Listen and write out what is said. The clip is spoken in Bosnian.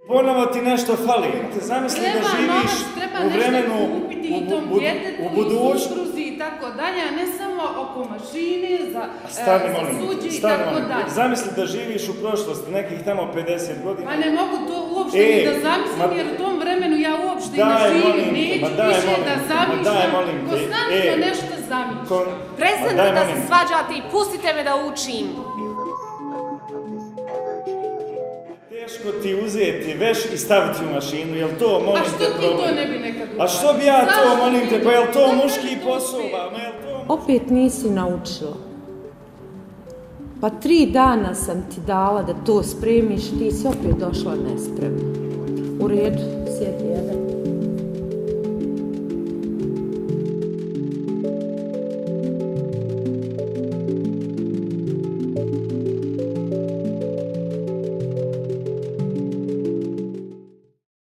Ponovo ti nešto fali. Zamisli da živiš u vremenu, u budućnosti. I tako dalje, a ne samo oko mašine, za suđe i tako dalje. Zamisli da živiš u prošlosti, nekih tamo 50 godina. Pa ne mogu to uopšte ni da zamislim, jer u tom vremenu ja uopšte ne živim, neću više da zamišljam, konstantno nešto zamišljam. Prestanite da se svađate i pustite me da učim. Teško ti uzeti veš i staviti u mašinu, jel to, molim te, problem? A što ti to ne bi nekad uradila? A što bi ja to, molim te, pa jel to muški posao, Opet nisi naučila. Pa 3 dana sam ti dala da to spremiš, ti si opet došla nespremna. U redu, sjedi jedan.